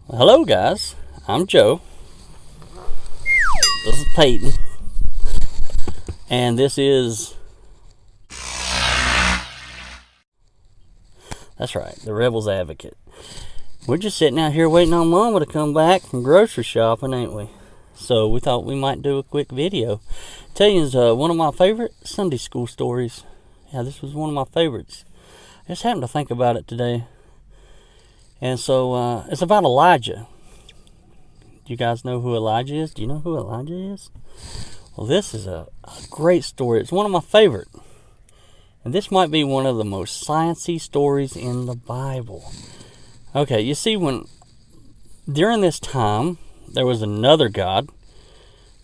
Hello guys, I'm Joe. This is Peyton. And this is... That's right, the Rebel's Advocate. We're just sitting out here waiting on Mama to come back from grocery shopping, ain't we? So we thought we might do a quick video. Tell you, is one of my favorite Sunday school stories. Yeah, this was one of my favorites. I just happened to think about it today. And so it's about Elijah. Do you guys know who Elijah is? Do you know who Elijah is? Well, this is a great story. It's one of my favorite. And this might be one of the most sciencey stories in the Bible. Okay, you see, during this time, there was another God.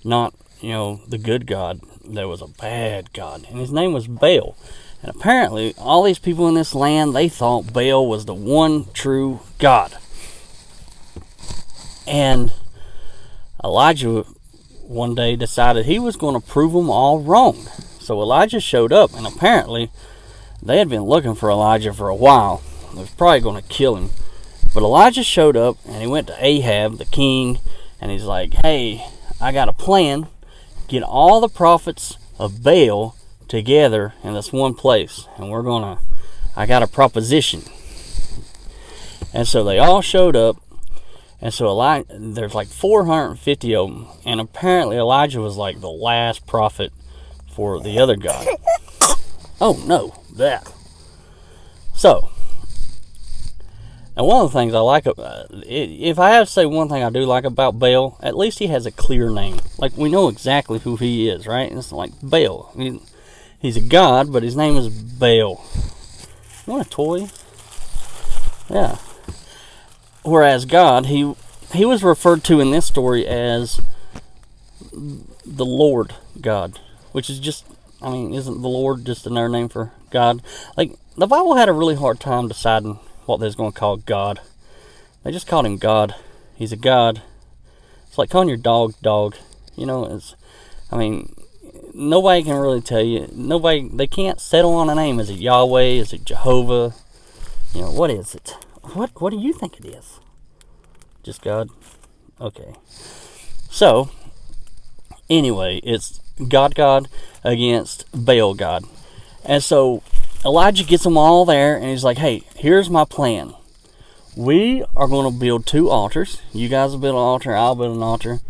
Not, the good God. There was a bad God. And his name was Baal. And apparently, all these people in this land, they thought Baal was the one true God. And Elijah one day decided he was going to prove them all wrong. So Elijah showed up, and apparently they had been looking for Elijah for a while. They was probably going to kill him. But Elijah showed up, and he went to Ahab, the king, and he's like, hey, I got a plan. Get all the prophets of Baal together in this one place, and I got a proposition. And so they all showed up, and so there's like 450 of them, and apparently Elijah was like the last prophet for the other god. Oh no, that. So, and one of the things I like if I have to say one thing I do like about Baal, at least he has a clear name. Like, we know exactly who he is, right? It's like Baal. I mean, he's a god, but his name is Baal. You want a toy? Yeah. Whereas God, he was referred to in this story as the Lord God, which is just, isn't the Lord just another name for God? Like, the Bible had a really hard time deciding what they was going to call God. They just called him God. He's a God. It's like calling your dog. Nobody can really tell you. They can't settle on a name. Is it Yahweh? Is it Jehovah? What is it? What do you think it is? Just God? Okay. So, anyway, it's God against Baal God. And so, Elijah gets them all there, and he's like, hey, here's my plan. We are going to build 2 altars. You guys will build an altar, I'll build an altar.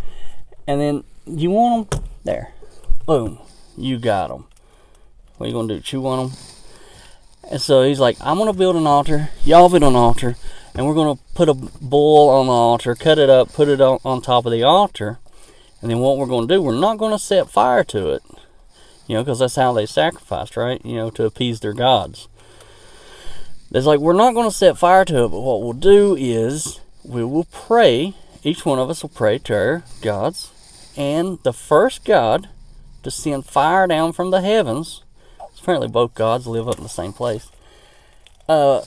And then, you want them? There. Boom. You got them. What are you going to do? Chew on them? And so he's like, I'm going to build an altar. Y'all build an altar. And we're going to put a bull on the altar, cut it up, put it on top of the altar. And then what we're going to do, we're not going to set fire to it. Because that's how they sacrificed, right? To appease their gods. It's like, we're not going to set fire to it, but what we'll do is we will pray. Each one of us will pray to our gods. And the first god to send fire down from the heavens, apparently both gods live up in the same place, we'll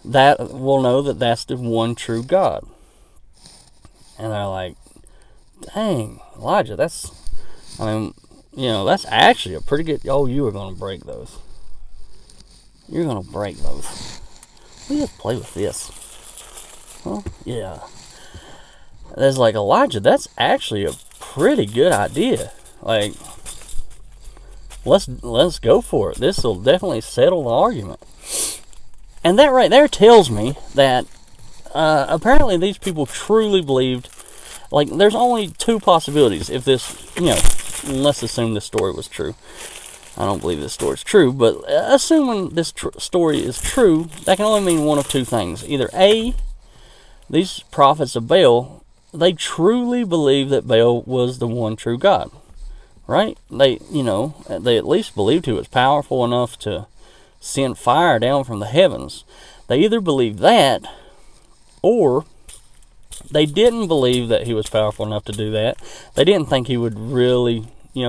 know that that's the one true God. And they're like, dang, Elijah, that's actually a pretty good... Oh, you are going to break those. You're going to break those. We just play with this. Well, yeah. There's like, Elijah, that's actually a pretty good idea. Like, let's go for it. This will definitely settle the argument. And that right there tells me that apparently these people truly believed. Like, there's only 2 possibilities if this, let's assume this story was true. I don't believe this story is true, but assuming this story is true, that can only mean one of 2 things. Either A, these prophets of Baal, they truly believed that Baal was the one true God. Right? They at least believed he was powerful enough to send fire down from the heavens. They either believed that, or they didn't believe that he was powerful enough to do that. They didn't think he would really,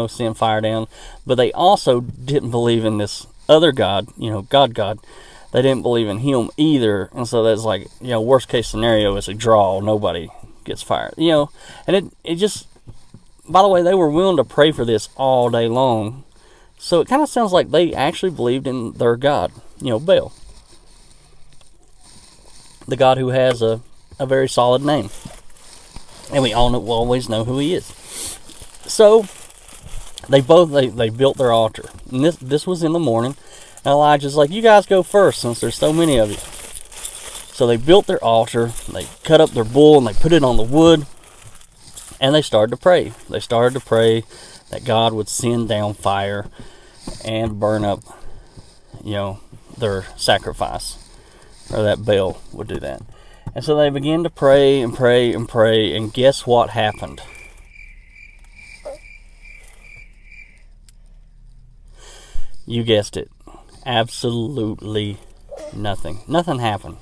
send fire down. But they also didn't believe in this other God, God. They didn't believe in him either. And so that's like, worst case scenario is a draw. Nobody gets fired. And it just... By the way, they were willing to pray for this all day long. So it kind of sounds like they actually believed in their God, Baal. The God who has a a very solid name. And we always know who he is. So they built their altar. And this was in the morning. And Elijah's like, you guys go first since there's so many of you. So they built their altar. They cut up their bull and they put it on the wood. And they started to pray. They started to pray that God would send down fire and burn up, their sacrifice. Or that Baal would do that. And so they began to pray and pray and pray. And guess what happened? You guessed it. Absolutely nothing. Nothing happened.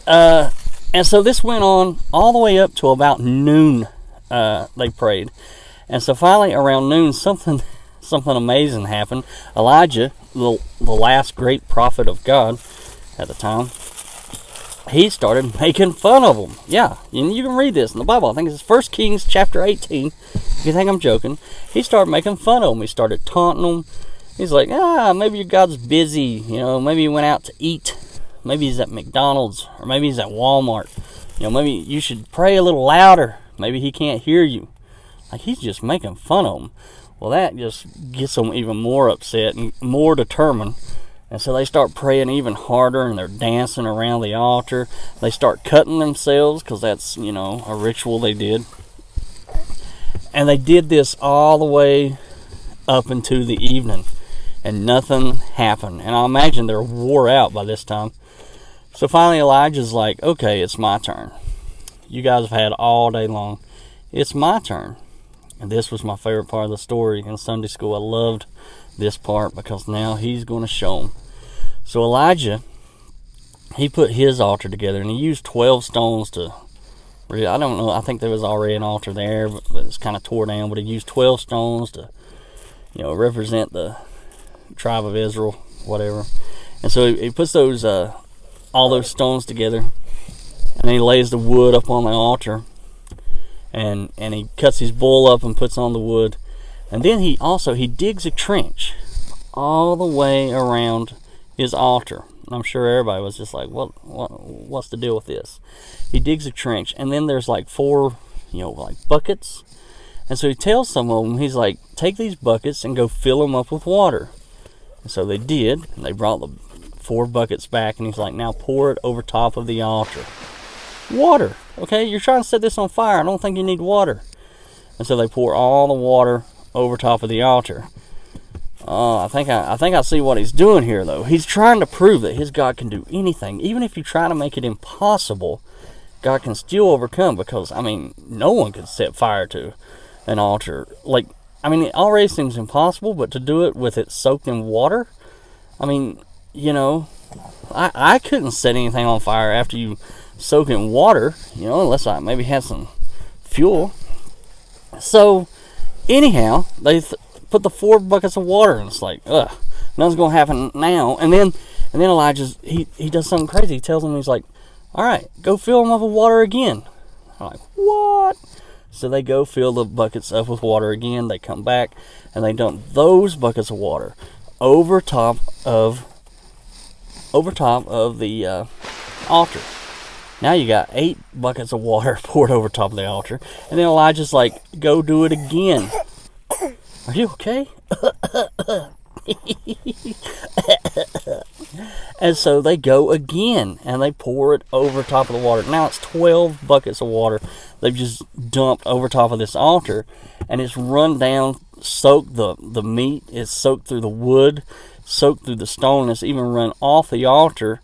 And so this went on all the way up to about noon. They prayed. And so finally around noon, something amazing happened. Elijah, the last great prophet of God at the time, he started making fun of them. Yeah, and you can read this in the Bible. I think it's 1 Kings chapter 18. If you think I'm joking, he started making fun of them. He started taunting them. He's like, maybe your God's busy. Maybe he went out to eat. Maybe he's at McDonald's, or maybe he's at Walmart. Maybe you should pray a little louder. Maybe he can't hear you. Like, he's just making fun of them. Well, that just gets them even more upset and more determined. And so they start praying even harder, and they're dancing around the altar. They start cutting themselves, because that's, a ritual they did. And they did this all the way up into the evening. And nothing happened. And I imagine they're wore out by this time. So finally Elijah's like, okay, it's my turn. You guys have had all day long. It's my turn. And this was my favorite part of the story in Sunday school. I loved this part because now he's going to show them. So Elijah, he put his altar together, and he used 12 stones to, I don't know, I think there was already an altar there, but it's kind of tore down, but he used 12 stones to, represent the tribe of Israel, whatever. And so he puts those, all those stones together, and he lays the wood up on the altar, and he cuts his bull up and puts on the wood, and then he digs a trench all the way around his altar. I'm sure everybody was just like, what's the deal with this? He digs a trench, and then there's like 4, buckets. And so he tells some of them, he's like, take these buckets and go fill them up with water. And so they did, and they brought the 4 buckets back, and he's like, now pour it over top of the altar. Water, okay? You're trying to set this on fire. I don't think you need water. And so they pour all the water over top of the altar. I think I see what he's doing here, though. He's trying to prove that his God can do anything. Even if you try to make it impossible, God can still overcome, because, no one could set fire to an altar. It already seems impossible, but to do it with it soaked in water, I couldn't set anything on fire after you soak in water, unless I maybe had some fuel. So, anyhow, they put the 4 buckets of water, and it's like, nothing's going to happen now. And then Elijah, he does something crazy. He tells them, he's like, all right, go fill them up with water again. I'm like, what? So they go fill the buckets up with water again. They come back, and they dump those buckets of water over top of the altar. Now you got 8 buckets of water poured over top of the altar. And then Elijah's like, go do it again. Are you okay? And so they go again, and they pour it over top of the water. Now it's 12 buckets of water they've just dumped over top of this altar, and it's run down, soaked the meat, it's soaked through the wood, soaked through the stone, it's even run off the altar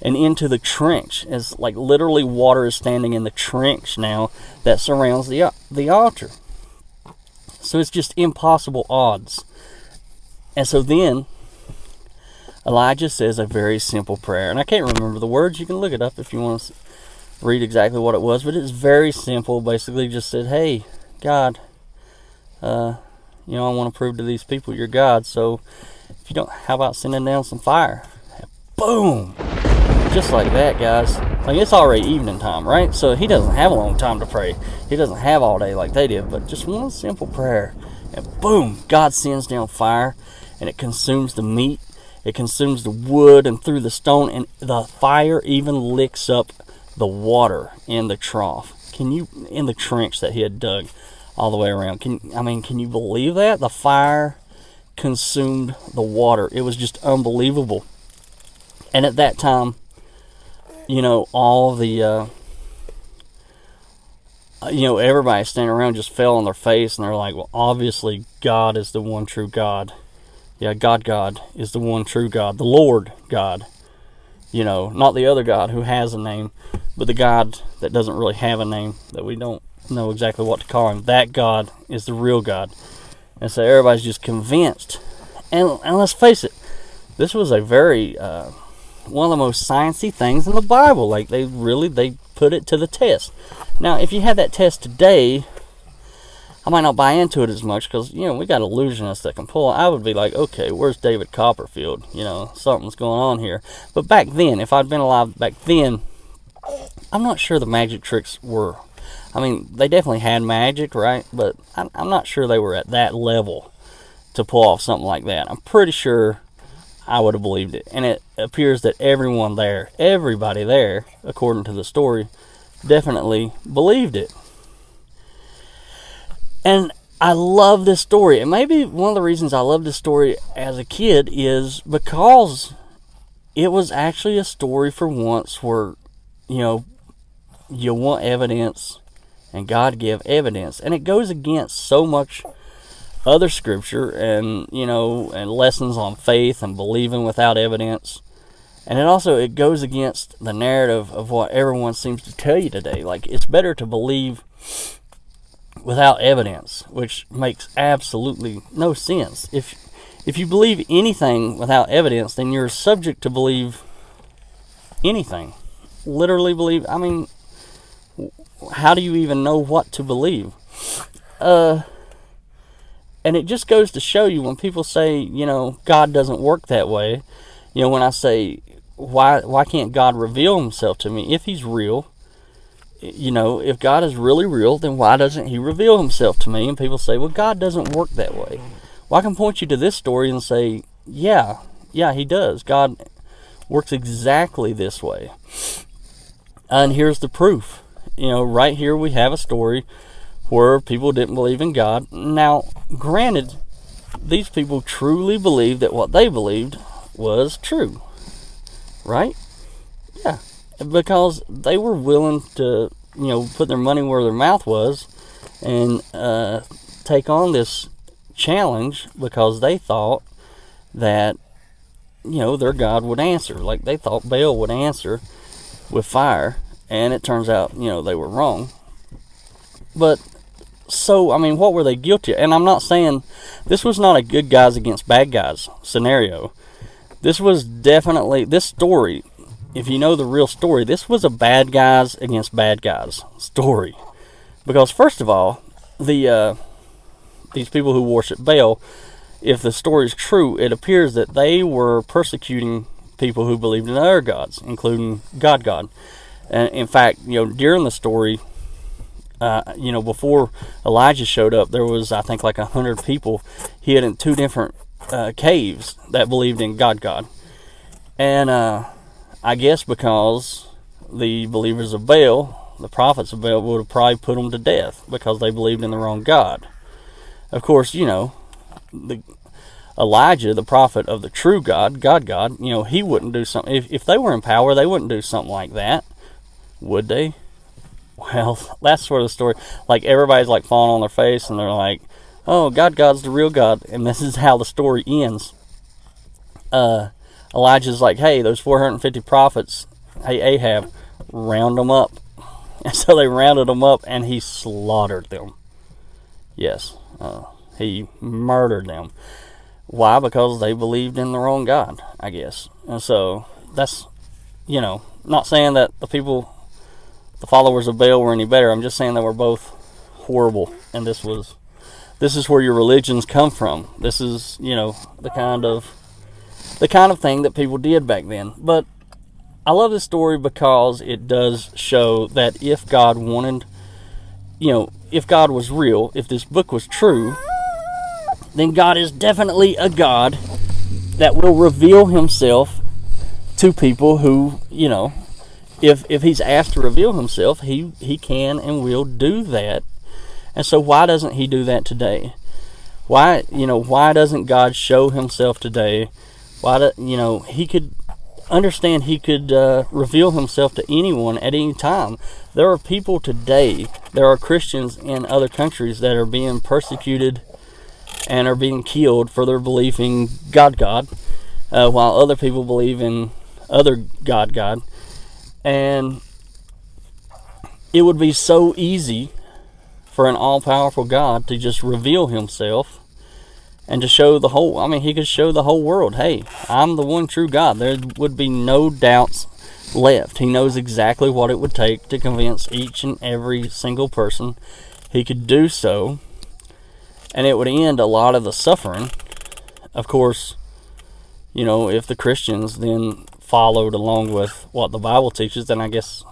and into the trench. It's like literally water is standing in the trench now that surrounds the altar. So it's just impossible odds. And so then Elijah says a very simple prayer, and I can't remember the words. You can look it up if you want to read exactly what it was, but it's very simple. Basically just said, hey, God, I want to prove to these people you're God, so if you don't, how about sending down some fire? And boom! Just like that, guys. It's already evening time, right? So he doesn't have a long time to pray. He doesn't have all day like they did, but just one simple prayer. And boom! God sends down fire, and it consumes the meat. It consumes the wood and through the stone, and the fire even licks up the water in the trough. In the trench that he had dug all the way around. Can you believe that? The fire consumed the water. It was just unbelievable. And at that time, all the everybody standing around just fell on their face, and they're like, well, obviously God is the one true God. Yeah, God is the one true God, the Lord God. Not the other God who has a name, but the God that doesn't really have a name, that we don't know exactly what to call him. That God is the real God. And so everybody's just convinced. And let's face it, this was a very one of the most sciencey things in the Bible. Like, they put it to the test. Now, if you had that test today, I might not buy into it as much, because we got illusionists that can pull. I would be like, okay, where's David Copperfield? Something's going on here. But back then, if I'd been alive back then, I'm not sure the magic tricks were. They definitely had magic, right? But I'm not sure they were at that level to pull off something like that. I'm pretty sure I would have believed it. And it appears that everybody there, according to the story, definitely believed it. And I love this story. And maybe one of the reasons I love this story as a kid is because it was actually a story for once where, you want evidence and God gave evidence. And it goes against so much other scripture and, and lessons on faith and believing without evidence. And it goes against the narrative of what everyone seems to tell you today. Like, it's better to believe without evidence, which makes absolutely no sense. If you believe anything without evidence, then you're subject to believe anything. Literally believe. How do you even know what to believe? And it just goes to show you when people say, God doesn't work that way. When I say, why can't God reveal himself to me? If he's real, if God is really real, then why doesn't he reveal himself to me? And people say, well, God doesn't work that way. Well, I can point you to this story and say, yeah, he does. God works exactly this way. And here's the proof. Right here we have a story where people didn't believe in God. Now, granted, these people truly believed that what they believed was true. Right? Yeah. Because they were willing to, put their money where their mouth was and take on this challenge because they thought that, their God would answer. Like, they thought Baal would answer with fire. And it turns out, they were wrong. But, so, what were they guilty of? And I'm not saying, this was not a good guys against bad guys scenario. This was definitely, this story, if you know the real story, this was a bad guys against bad guys story. Because, first of all, these people who worship Baal, if the story is true, it appears that they were persecuting people who believed in other gods, including God. And in fact, during the story, before Elijah showed up, there was, I think, like 100 people hid in 2 different caves that believed in God. And I guess because the believers of Baal, the prophets of Baal, would have probably put them to death because they believed in the wrong God. Of course, Elijah, the prophet of the true God, he wouldn't do something. If they were in power, they wouldn't do something like that. Would they? Well, that's sort of the story. Like, everybody's like falling on their face and they're like, oh, God's the real God. And this is how the story ends. Elijah's like, hey, those 450 prophets, hey, Ahab, round them up. And so they rounded them up and he slaughtered them. Yes, he murdered them. Why? Because they believed in the wrong God, I guess. And so that's, not saying that the followers of Baal were any better. I'm just saying they were both horrible. And this is where your religions come from. This is, the kind of thing that people did back then. But I love this story because it does show that if God wanted, if God was real, if this book was true, then God is definitely a God that will reveal himself to people who, if he's asked to reveal himself, he can and will do that. And so why doesn't he do that today? Why doesn't God show himself today? He could understand, he could reveal himself to anyone at any time. There are people today, there are Christians in other countries that are being persecuted and are being killed for their belief in God, while other people believe in other God. And it would be so easy for an all-powerful God to just reveal himself and to show the whole, he could show the whole world, hey, I'm the one true God. There would be no doubts left. He knows exactly what it would take to convince each and every single person. He could do so, and it would end a lot of the suffering. Of course, if the Christians then followed along with what the Bible teaches, then I guess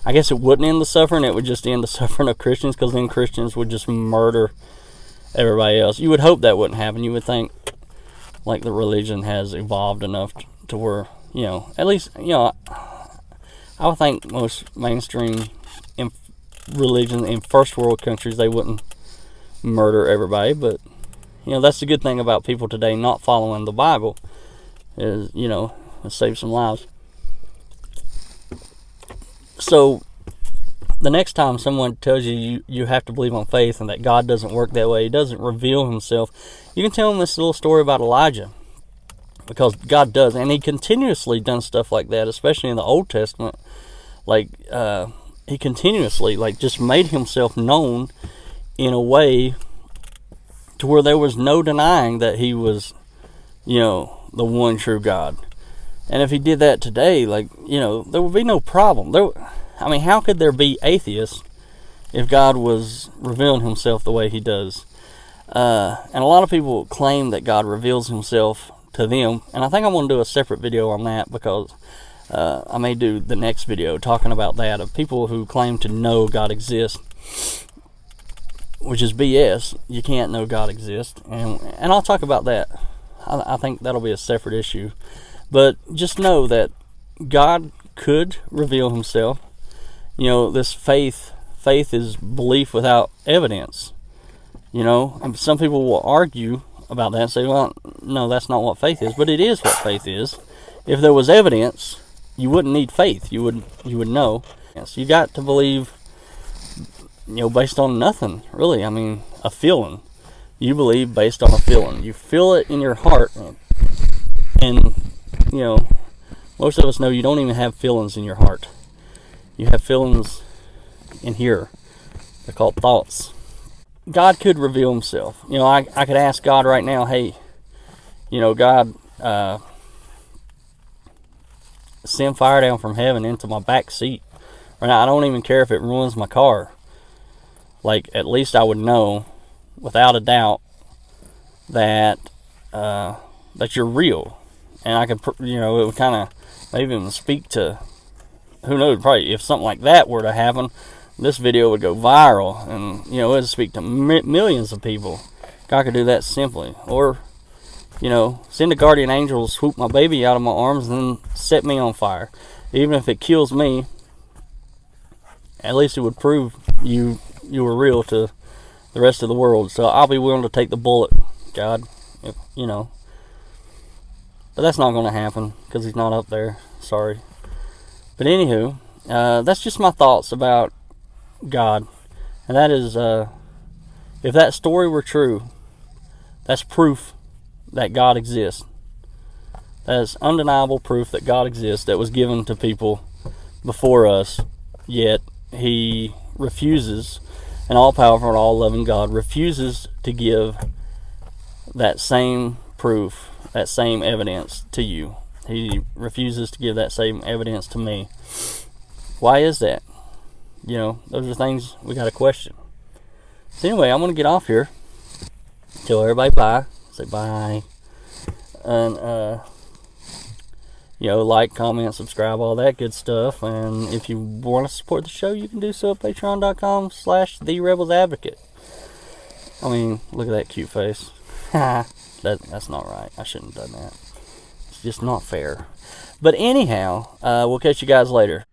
it wouldn't end the suffering. It would just end the suffering of Christians, because then Christians would just murder everybody else. You would hope that wouldn't happen. You would think like the religion has evolved enough to where, at least, I would think most mainstream religion in first world countries, they wouldn't murder everybody. But that's the good thing about people today not following the Bible, is it saves some lives. So the next time someone tells you have to believe on faith and that God doesn't work that way, he doesn't reveal himself, you can tell them this little story about Elijah, because God does, and he continuously done stuff like that, especially in the Old Testament. Like he continuously just made himself known in a way to where there was no denying that he was the one true God. And if he did that today, there would be no problem. How could there be atheists if God was revealing himself the way he does? And a lot of people claim that God reveals himself to them, and I think I'm going to do a separate video on that, because I may do the next video talking about that, of people who claim to know God exists, which is BS. You can't know God exists, and I'll talk about that. I think that'll be a separate issue. But just know that God could reveal himself. This faith is belief without evidence. And some people will argue about that and say, well, no, that's not what faith is. But it is what faith is. If there was evidence, you wouldn't need faith. You would know. Yes, you got to believe, based on nothing, really. A feeling. You believe based on a feeling. You feel it in your heart. And most of us know you don't even have feelings in your heart. You have feelings in here. They're called thoughts. God could reveal himself. I could ask God right now, hey, God, send fire down from heaven into my back seat. Right now, I don't even care if it ruins my car. At least I would know, without a doubt, that you're real. And I could, it would kind of maybe even speak to, who knows, probably if something like that were to happen, this video would go viral, and, it would speak to millions of people. God could do that simply. Or, send a guardian angel to swoop my baby out of my arms and then set me on fire. Even if it kills me, at least it would prove you were real to the rest of the world. So I'll be willing to take the bullet, God, But that's not going to happen, because he's not up there. Sorry. But anywho, that's just my thoughts about God. And that is, if that story were true, that's proof that God exists. That is undeniable proof that God exists, that was given to people before us. Yet he refuses, an all-powerful and all-loving God refuses to give that same proof, that same evidence to you. He refuses to give that same evidence to me. Why is that? Those are things we got to question. So anyway, I'm going to get off here. Tell everybody bye. Say bye. And, like, comment, subscribe, all that good stuff. And if you want to support the show, you can do so at patreon.com/TheRebelsAdvocate. Look at that cute face. That's not right. I shouldn't have done that. It's just not fair. But anyhow, we'll catch you guys later.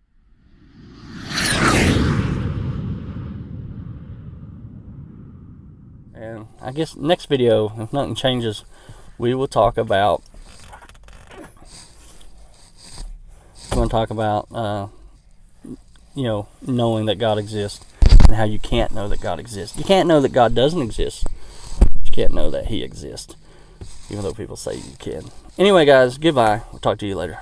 And I guess next video, if nothing changes, we will talk about. We're going to talk about, knowing that God exists and how you can't know that God exists. You can't know that God doesn't exist. But you can't know that He exists, even though people say you can. Anyway, guys, goodbye. We'll talk to you later.